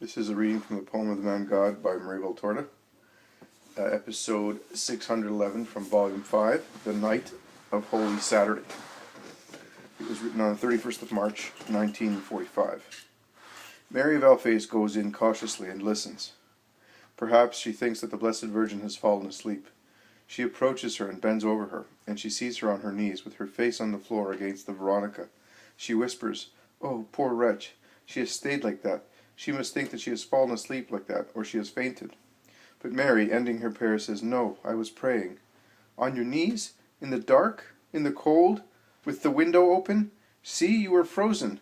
This is a reading from the poem of the Man God by Marie Valtorta, episode 611 from volume 5, The Night of Holy Saturday. It was written on the 31st of March, 1945. Mary of Alphaeus goes in cautiously and listens. Perhaps she thinks that the Blessed Virgin has fallen asleep. She approaches her and bends over her, and she sees her on her knees with her face on the floor against the Veronica. She whispers, "Oh, poor wretch, she has stayed like that. She must think that she has fallen asleep like that, or she has fainted." But Mary, ending her prayer, says, "No, I was praying." "On your knees? In the dark? In the cold? With the window open? See, you are frozen."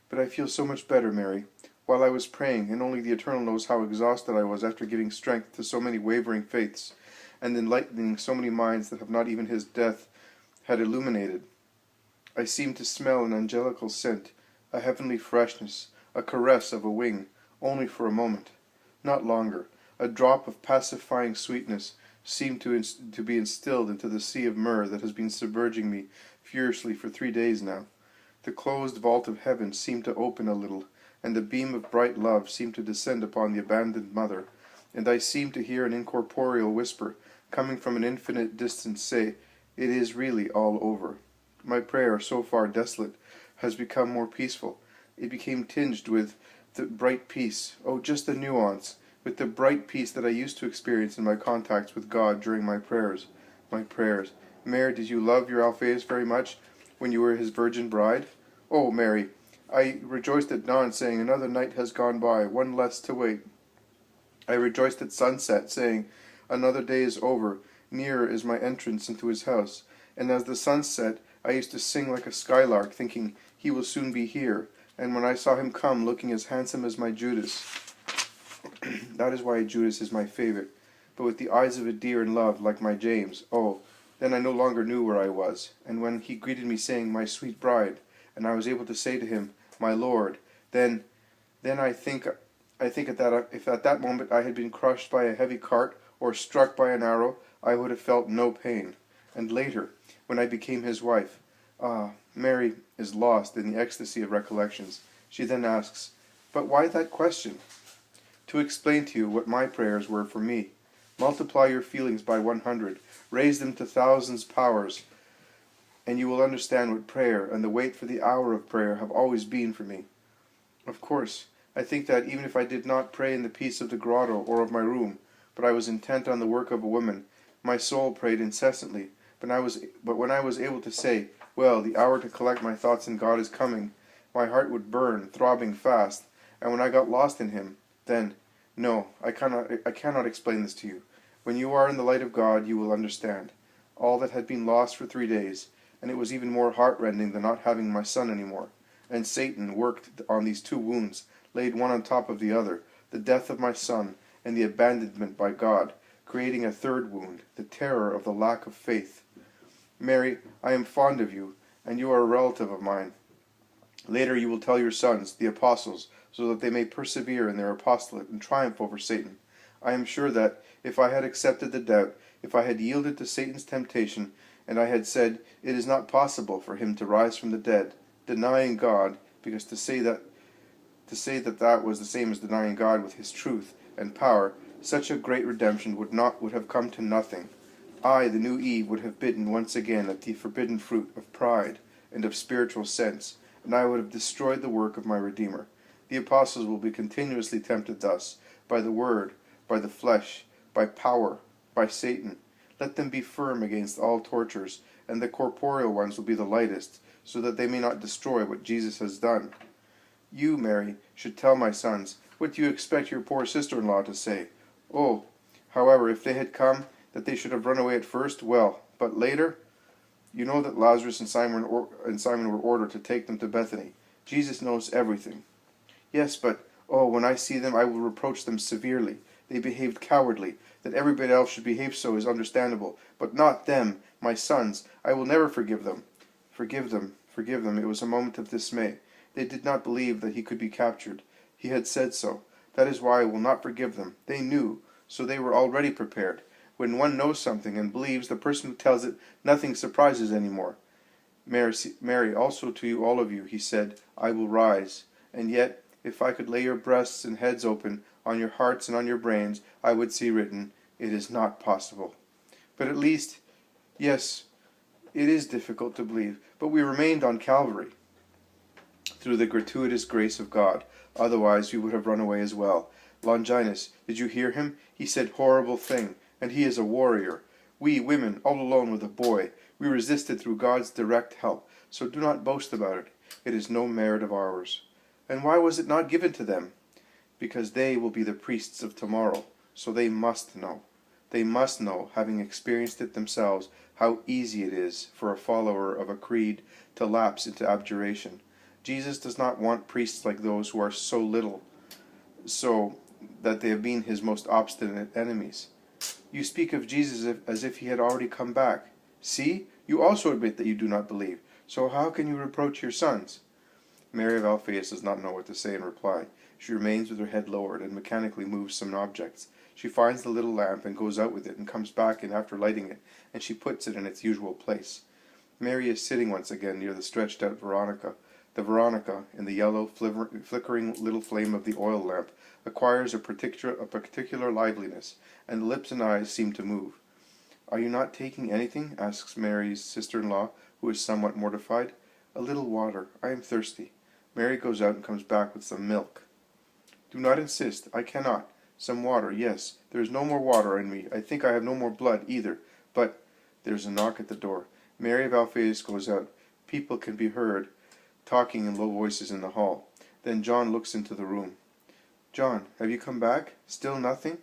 "But I feel so much better, Mary. While I was praying, and only the Eternal knows how exhausted I was after giving strength to so many wavering faiths, and enlightening so many minds that have not even his death had illuminated, I seemed to smell an angelical scent, a heavenly freshness, a caress of a wing, only for a moment. Not longer. A drop of pacifying sweetness seemed to be instilled into the sea of myrrh that has been submerging me furiously for 3 days now. The closed vault of heaven seemed to open a little, and a beam of bright love seemed to descend upon the abandoned mother, and I seemed to hear an incorporeal whisper, coming from an infinite distance, say, 'It is really all over.' My prayer, so far desolate, has become more peaceful. It became tinged with the bright peace, oh, just the nuance, with the bright peace that I used to experience in my contacts with God during my prayers. My prayers. Mary, did you love your Alphaeus very much when you were his virgin bride? Oh, Mary, I rejoiced at dawn, saying, 'Another night has gone by, one less to wait.' I rejoiced at sunset, saying, 'Another day is over, nearer is my entrance into his house.' And as the sun set, I used to sing like a skylark, thinking, 'He will soon be here.' And when I saw him come, looking as handsome as my Judas," that is why Judas is my favorite, "but with the eyes of a deer and love, like my James, oh, then I no longer knew where I was. And when he greeted me, saying, 'My sweet bride,' and I was able to say to him, 'My Lord,' then I think at that if at that moment I had been crushed by a heavy cart or struck by an arrow, I would have felt no pain. And later, when I became his wife, Mary is lost in the ecstasy of recollections. She then asks, 'But why that question?' To explain to you what my prayers were for me. Multiply your feelings by 100, raise them to thousands powers, and you will understand what prayer and the wait for the hour of prayer have always been for me. Of course, I think that even if I did not pray in the peace of the grotto or of my room, but I was intent on the work of a woman, my soul prayed incessantly. But when I was able to say, 'Well, the hour to collect my thoughts in God is coming,' my heart would burn, throbbing fast, and when I got lost in him, then, no, I cannot explain this to you. When you are in the light of God, you will understand. All that had been lost for 3 days, and it was even more heartrending than not having my son anymore. And Satan worked on these 2 wounds, laid one on top of the other, the death of my son and the abandonment by God, creating a 3rd wound, the terror of the lack of faith. Mary, I am fond of you, and you are a relative of mine. Later you will tell your sons, the apostles, so that they may persevere in their apostolate and triumph over Satan. I am sure that, if I had accepted the doubt, if I had yielded to Satan's temptation, and I had said, 'It is not possible for him to rise from the dead,' denying God, because to say that was the same as denying God with his truth and power, such a great redemption would have come to nothing. I, the new Eve, would have bitten once again at the forbidden fruit of pride and of spiritual sense, and I would have destroyed the work of my Redeemer. The apostles will be continuously tempted thus, by the word, by the flesh, by power, by Satan. Let them be firm against all tortures, and the corporeal ones will be the lightest, so that they may not destroy what Jesus has done. You, Mary, should tell my sons, what do you expect your poor sister-in-law to say? Oh, however, if they had come, that they should have run away at first, well, but later? You know that Lazarus and Simon were ordered to take them to Bethany. Jesus knows everything. Yes, but, oh, when I see them, I will reproach them severely. They behaved cowardly. That everybody else should behave so is understandable, but not them, my sons. I will never forgive them. Forgive them. It was a moment of dismay. They did not believe that he could be captured. He had said so. That is why I will not forgive them. They knew, so they were already prepared. When one knows something and believes, the person who tells it, nothing surprises any more. Mary, also to you, all of you, he said, I will rise. And yet, If I could lay your breasts and heads open, on your hearts and on your brains, I would see written, it is not possible. But at least, yes, it is difficult to believe, but we remained on Calvary through the gratuitous grace of God. Otherwise we would have run away as well. Longinus, did you hear him? He said horrible thing, and he is a warrior. We women, all alone with a boy, we resisted through God's direct help, so do not boast about it. It is no merit of ours. And why was it not given to them? Because they will be the priests of tomorrow, so they must know. They must know, having experienced it themselves, how easy it is for a follower of a creed to lapse into abjuration. Jesus does not want priests like those who are so little, so that they have been his most obstinate enemies. You speak of Jesus as if he had already come back. See, you also admit that you do not believe, so how can you reproach your sons? Mary of Alphaeus does not know what to say in reply. She remains with her head lowered and mechanically moves some objects. She finds the little lamp and goes out with it and comes back in after lighting it, and she puts it in its usual place. Mary is sitting once again near the stretched out Veronica. The Veronica, in the yellow, flickering little flame of the oil lamp, acquires a particular liveliness, and the lips and eyes seem to move. Are you not taking anything? Asks Mary's sister-in-law, who is somewhat mortified. A little water. I am thirsty. Mary goes out and comes back with some milk. Do not insist. I cannot. Some water, yes. There is no more water in me. I think I have no more blood either. But there is a knock at the door. Mary of Alphaeus goes out. People can be heard talking in low voices in the hall. Then John looks into the room. John, have you come back? Still nothing?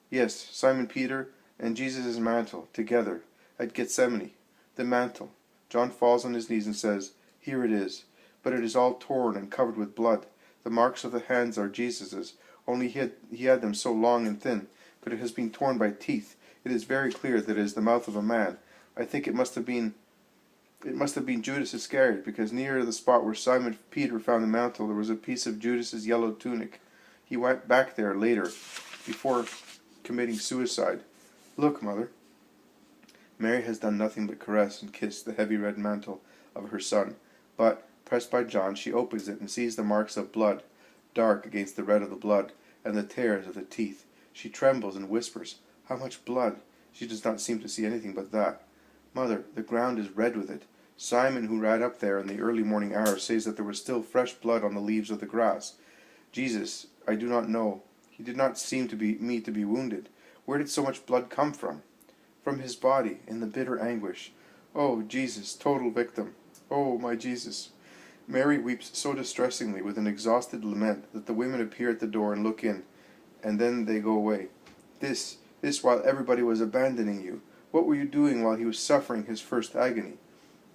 Yes, Simon Peter and Jesus' mantle, together, at Gethsemane. The mantle. John falls on his knees and says, Here it is. But it is all torn and covered with blood. The marks of the hands are Jesus's, only he had them so long and thin, but it has been torn by teeth. It is very clear that it is the mouth of a man. I think it must have been Judas Iscariot, because near the spot where Simon Peter found the mantle there was a piece of Judas's yellow tunic. He went back there later, before committing suicide. Look, Mother. Mary has done nothing but caress and kiss the heavy red mantle of her son, but, pressed by John, she opens it and sees the marks of blood, dark against the red of the blood, and the tears of the teeth. She trembles and whispers, How much blood? She does not seem to see anything but that. Mother, the ground is red with it. Simon, who ran up there in the early morning hours, says that there was still fresh blood on the leaves of the grass. Jesus, I do not know. He did not seem to be wounded. Where did so much blood come from? From his body, in the bitter anguish. Oh, Jesus, total victim. Oh, my Jesus. Mary weeps so distressingly with an exhausted lament that the women appear at the door and look in, and then they go away. This while everybody was abandoning you. What were you doing while he was suffering his first agony?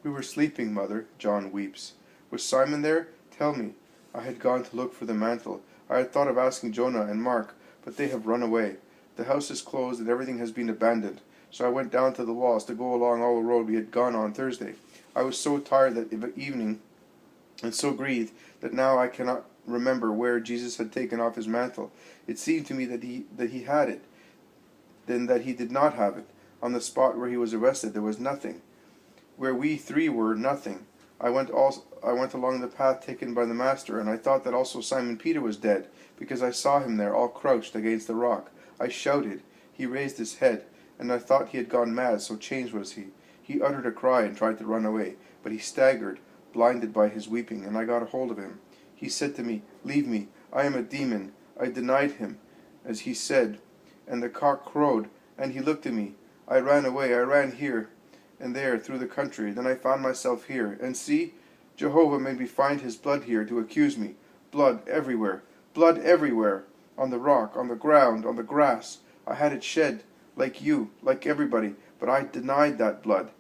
We were sleeping, Mother. John weeps. Was Simon there? Tell me. I had gone to look for the mantle. I had thought of asking Jonah and Mark, but they have run away. The house is closed and everything has been abandoned. So I went down to the walls to go along all the road we had gone on Thursday. I was so tired that evening and so grieved that now I cannot remember where Jesus had taken off his mantle. It seemed to me that he had it, then that he did not have it. On the spot where he was arrested there was nothing. Where we three were, nothing. I went along the path taken by the Master, and I thought that also Simon Peter was dead, because I saw him there all crouched against the rock. I shouted. He raised his head, and I thought he had gone mad, so changed was he. He uttered a cry and tried to run away, but he staggered, blinded by his weeping, and I got a hold of him. He said to me, Leave me, I am a demon. I denied him, as he said, and the cock crowed, and he looked at me. I ran away, I ran here and there through the country. Then I found myself here, and see, Jehovah made me find his blood here to accuse me. Blood everywhere, on the rock, on the ground, on the grass. I had it shed, like you, like everybody, but I denied that blood.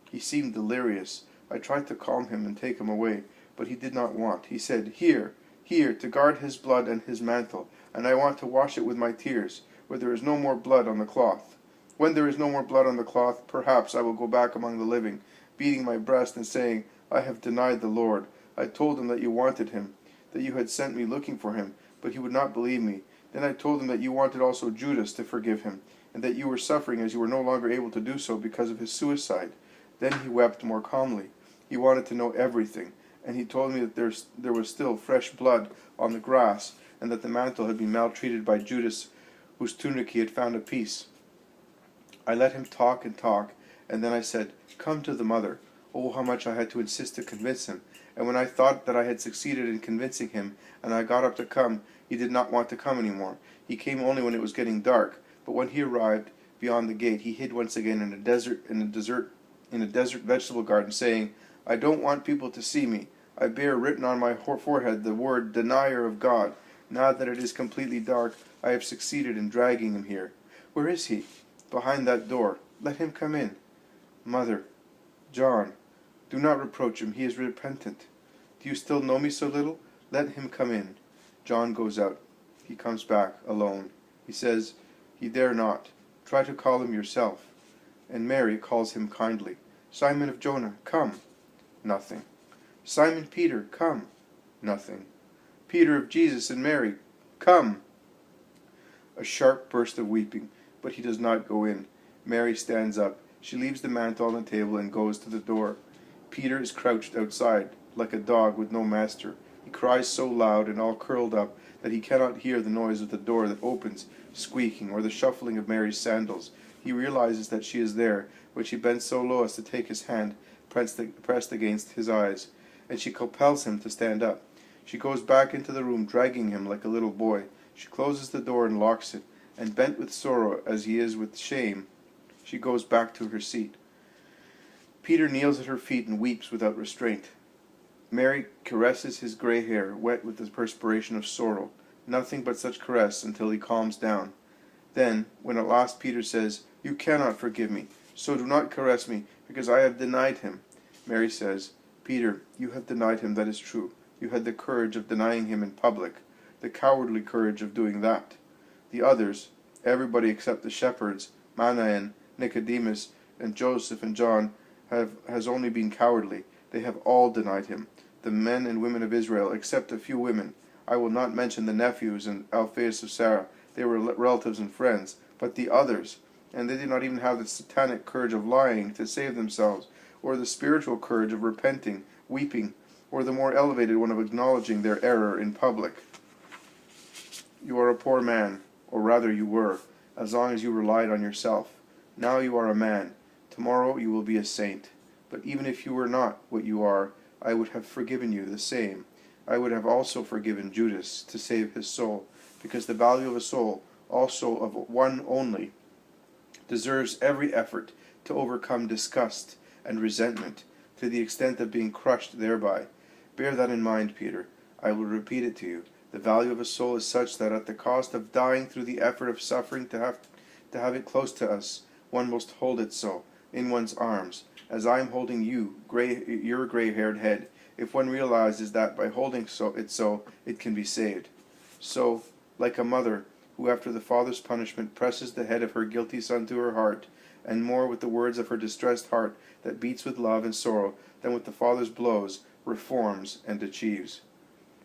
He seemed delirious. I tried to calm him and take him away, but he did not want. He said, Here, to guard his blood and his mantle, and I want to wash it with my tears, where there is no more blood on the cloth. When there is no more blood on the cloth, perhaps I will go back among the living, beating my breast and saying, I have denied the Lord. I told him that you wanted him, that you had sent me looking for him, but he would not believe me. Then I told him that you wanted also Judas to forgive him, and that you were suffering as you were no longer able to do so because of his suicide. Then he wept more calmly. He wanted to know everything, and he told me that there was still fresh blood on the grass, and that the mantle had been maltreated by Judas, whose tunic he had found a piece. I let him talk and talk, and then I said, "Come to the mother." Oh, how much I had to insist to convince him, and when I thought that I had succeeded in convincing him, and I got up to come, he did not want to come any more. He came only when it was getting dark, but when he arrived beyond the gate, he hid once again in a desert vegetable garden, saying, "I don't want people to see me. I bear written on my forehead the word denier of God. Now that it is completely dark, I have succeeded in dragging him here." "Where is he?" "Behind that door." "Let him come in." "Mother, John, do not reproach him. He is repentant." "Do you still know me so little? Let him come in." John goes out. He comes back alone. He says, "He dare not. Try to call him yourself." And Mary calls him kindly. "Simon of Jonah, come." Nothing. "Simon Peter, come." Nothing. "Peter of Jesus and Mary, come." A sharp burst of weeping, but he does not go in. Mary stands up. She leaves the mantle on the table and goes to the door. Peter is crouched outside, like a dog with no master. He cries so loud and all curled up that he cannot hear the noise of the door that opens, squeaking, or the shuffling of Mary's sandals. He realizes that she is there, but she bends so low as to take his hand, pressed against his eyes, and she compels him to stand up. She goes back into the room, dragging him like a little boy. She closes the door and locks it, and bent with sorrow as he is with shame, she goes back to her seat. Peter kneels at her feet and weeps without restraint. Mary caresses his gray hair, wet with the perspiration of sorrow. Nothing but such caress until he calms down. Then, when at last Peter says, "You cannot forgive me, so do not caress me, because I have denied him," Mary says, "Peter, you have denied him, that is true. You had the courage of denying him in public, the cowardly courage of doing that. The others, everybody except the shepherds, Manaen, Nicodemus, and Joseph and John, has only been cowardly. They have all denied him, the men and women of Israel, except a few women. I will not mention the nephews and Alphaeus of Sarah. They were relatives and friends. But the others, and they did not even have the satanic courage of lying to save themselves, or the spiritual courage of repenting, weeping, or the more elevated one of acknowledging their error in public. You are a poor man, or rather you were, as long as you relied on yourself. Now you are a man. Tomorrow you will be a saint. But even if you were not what you are, I would have forgiven you the same. I would have also forgiven Judas to save his soul, because the value of a soul, also of one only, deserves every effort to overcome disgust and resentment, to the extent of being crushed thereby. Bear that in mind, Peter. I will repeat it to you. The value of a soul is such that at the cost of dying through the effort of suffering to have it close to us, one must hold it so, in one's arms, as I am holding you, your gray-haired head, if one realizes that by holding it it can be saved. So, like a mother, who after the father's punishment presses the head of her guilty son to her heart, and more with the words of her distressed heart that beats with love and sorrow than with the father's blows, reforms and achieves.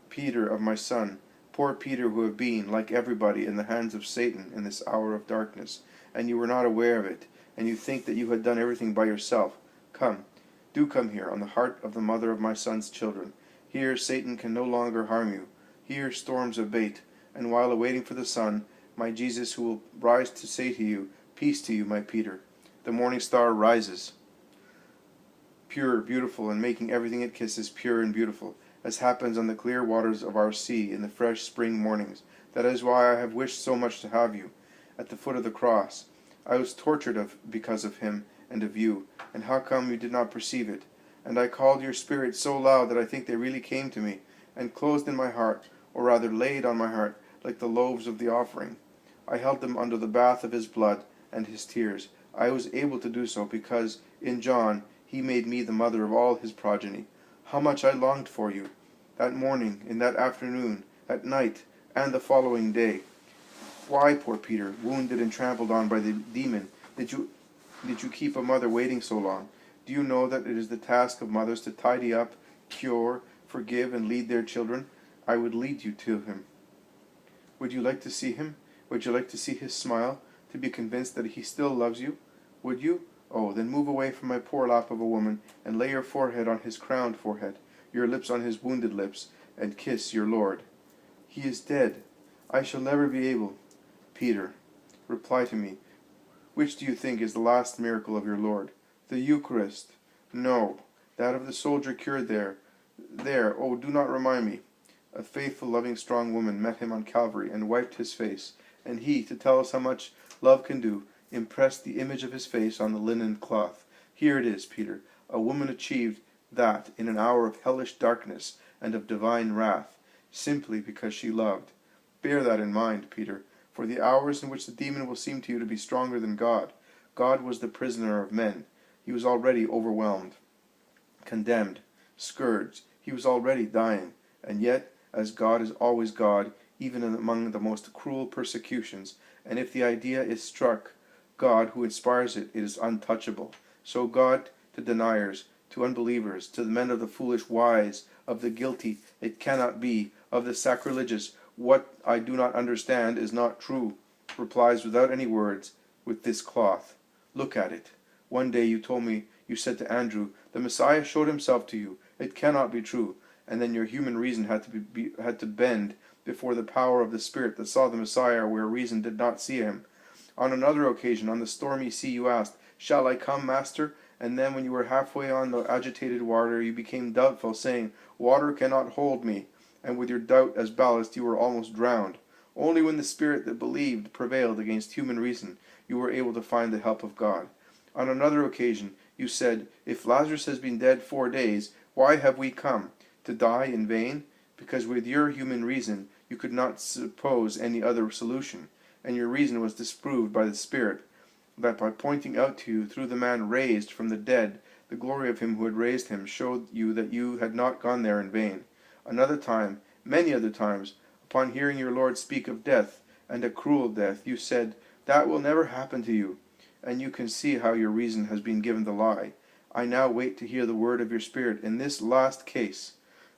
Peter, of my son, poor Peter, who have been, like everybody, in the hands of Satan in this hour of darkness, and you were not aware of it, and you think that you had done everything by yourself. Come, do come here, on the heart of the mother of my son's children. Here Satan can no longer harm you. Here storms abate, and while awaiting for the sun, my Jesus, who will rise to say to you, "Peace to you, my Peter." The morning star rises, pure, beautiful, and making everything it kisses pure and beautiful, as happens on the clear waters of our sea in the fresh spring mornings. That is why I have wished so much to have you at the foot of the cross. I was tortured because of him and of you, and how come you did not perceive it? And I called your spirits so loud that I think they really came to me, and closed in my heart, or rather laid on my heart, like the loaves of the offering. I held them under the bath of his blood and his tears. I was able to do so because, in John, he made me the mother of all his progeny. How much I longed for you, that morning, in that afternoon, at night, and the following day. Why, poor Peter, wounded and trampled on by the demon, did you keep a mother waiting so long? Do you know that it is the task of mothers to tidy up, cure, forgive, and lead their children? I would lead you to him. Would you like to see him? Would you like to see his smile, to be convinced that he still loves you? Would you? Oh, then move away from my poor lap of a woman, and lay your forehead on his crowned forehead, your lips on his wounded lips, and kiss your Lord. He is dead. I shall never be able. Peter, reply to me. Which do you think is the last miracle of your Lord? The Eucharist? No, that of the soldier cured there. Oh, do not remind me. A faithful, loving, strong woman met him on Calvary and wiped his face, and he, to tell us how much love can do, impressed the image of his face on the linen cloth. Here it is, Peter. A woman achieved that in an hour of hellish darkness and of divine wrath, simply because she loved. Bear that in mind, Peter, for the hours in which the demon will seem to you to be stronger than God. God was the prisoner of men. He was already overwhelmed, condemned, scourged. He was already dying. And yet, as God is always God, even among the most cruel persecutions, and if the idea is struck, God, who inspires it, is untouchable. So God, to deniers, to unbelievers, to the men of the foolish wise, of the guilty, it cannot be, of the sacrilegious, what I do not understand is not true, replies without any words, with this cloth. Look at it. One day you told me, you said to Andrew, the Messiah showed himself to you. It cannot be true. And then your human reason had to bend before the power of the Spirit that saw the Messiah where reason did not see him. On another occasion, on the stormy sea, you asked, Shall I come, Master? And then when you were halfway on the agitated water, you became doubtful, saying, Water cannot hold me. And with your doubt as ballast, you were almost drowned. Only when the Spirit that believed prevailed against human reason, you were able to find the help of God. On another occasion, you said, If Lazarus has been dead 4 days, why have we come? To die in vain? Because with your human reason, you could not suppose any other solution, and your reason was disproved by the Spirit, that by pointing out to you through the man raised from the dead, the glory of him who had raised him showed you that you had not gone there in vain. Another time, many other times, upon hearing your Lord speak of death, and a cruel death, you said, That will never happen to you. And you can see how your reason has been given the lie. I now wait to hear the word of your Spirit in this last case.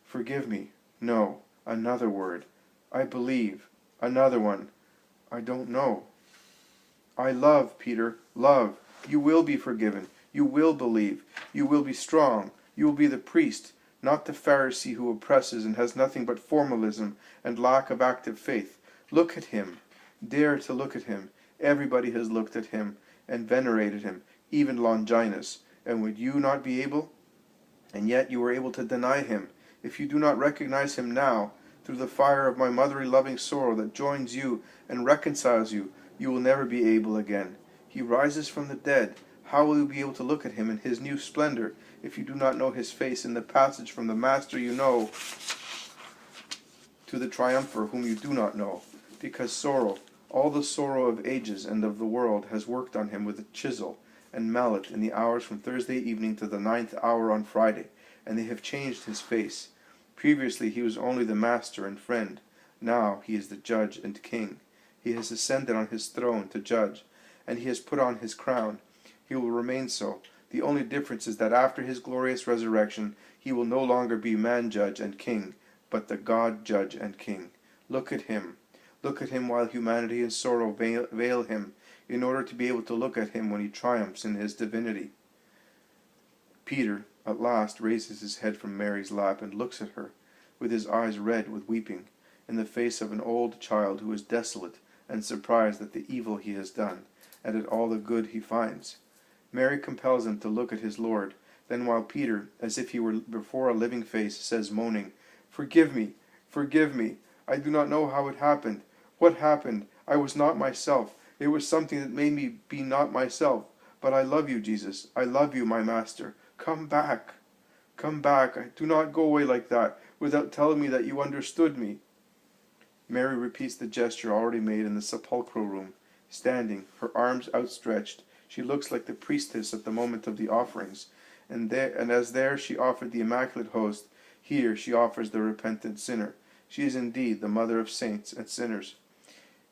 Forgive me. No, another word. I believe. Another one. I don't know. I love, Peter. Love. You will be forgiven. You will believe. You will be strong. You will be the priest, not the Pharisee who oppresses and has nothing but formalism and lack of active faith. Look at him. Dare to look at him. Everybody has looked at him and venerated him, even Longinus. And would you not be able? And yet you were able to deny him. If you do not recognize him now, through the fire of my motherly loving sorrow that joins you and reconciles you, you will never be able again. He rises from the dead. How will you be able to look at him in his new splendor if you do not know his face in the passage from the Master you know to the triumpher whom you do not know? Because sorrow, all the sorrow of ages and of the world, has worked on him with a chisel and mallet in the hours from Thursday evening to the 9th hour on Friday, and they have changed his face. Previously he was only the master and friend. Now he is the judge and king. He has ascended on his throne to judge, and he has put on his crown. He will remain so. The only difference is that after his glorious resurrection, he will no longer be man-judge and king, but the God-judge and king. Look at him. Look at him while humanity and sorrow veil him, in order to be able to look at him when he triumphs in his divinity. Peter, at last, raises his head from Mary's lap and looks at her, with his eyes red with weeping, in the face of an old child who is desolate and surprised at the evil he has done, and at all the good he finds. Mary compels him to look at his Lord. Then while Peter, as if he were before a living face, says moaning, Forgive me, forgive me. I do not know how it happened. What happened? I was not myself. It was something that made me be not myself. But I love you, Jesus. I love you, my Master. Come back. Come back. Do not go away like that, without telling me that you understood me. Mary repeats the gesture already made in the sepulchral room. Standing, her arms outstretched, she looks like the priestess at the moment of the offerings. And as there she offered the Immaculate Host, here she offers the repentant sinner. She is indeed the mother of saints and sinners.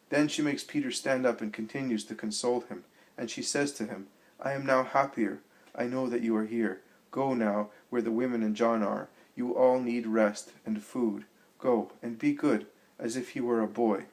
Then she makes Peter stand up and continues to console him. And she says to him, I am now happier. I know that you are here. Go now where the women and John are. You all need rest and food. Go and be good, as if he were a boy.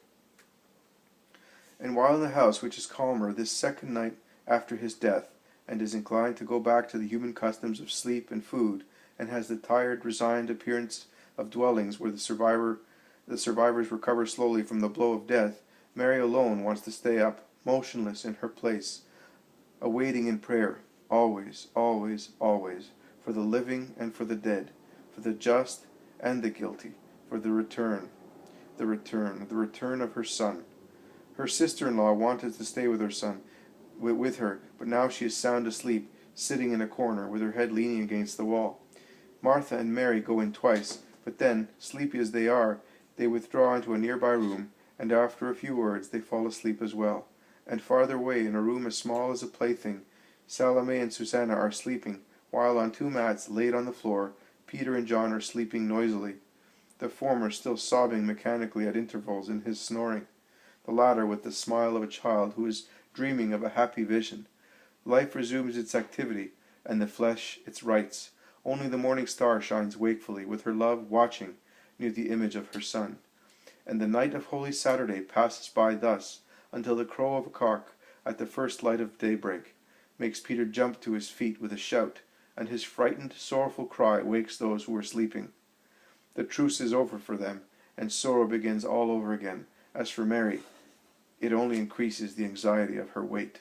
And while in the house, which is calmer this second night after his death, and is inclined to go back to the human customs of sleep and food, and has the tired, resigned appearance of dwellings where the survivors recover slowly from the blow of death, Mary alone wants to stay up, motionless in her place, awaiting in prayer, always, always, always, for the living and for the dead, for the just and the guilty, for the return of her son. Her sister-in-law wanted to stay with her, but now she is sound asleep, sitting in a corner, with her head leaning against the wall. Martha and Mary go in twice, but then, sleepy as they are, they withdraw into a nearby room, and after a few words they fall asleep as well. And farther away, in a room as small as a plaything, Salome and Susanna are sleeping, while on two mats laid on the floor, Peter and John are sleeping noisily, the former still sobbing mechanically at intervals in his snoring, the latter with the smile of a child who is dreaming of a happy vision. Life resumes its activity, and the flesh its rights. Only the morning star shines wakefully, with her love watching near the image of her son. And the night of Holy Saturday passes by thus, until the crow of a cock, at the first light of daybreak, makes Peter jump to his feet with a shout, and his frightened, sorrowful cry wakes those who are sleeping. The truce is over for them, and sorrow begins all over again. As for Mary, it only increases the anxiety of her wait.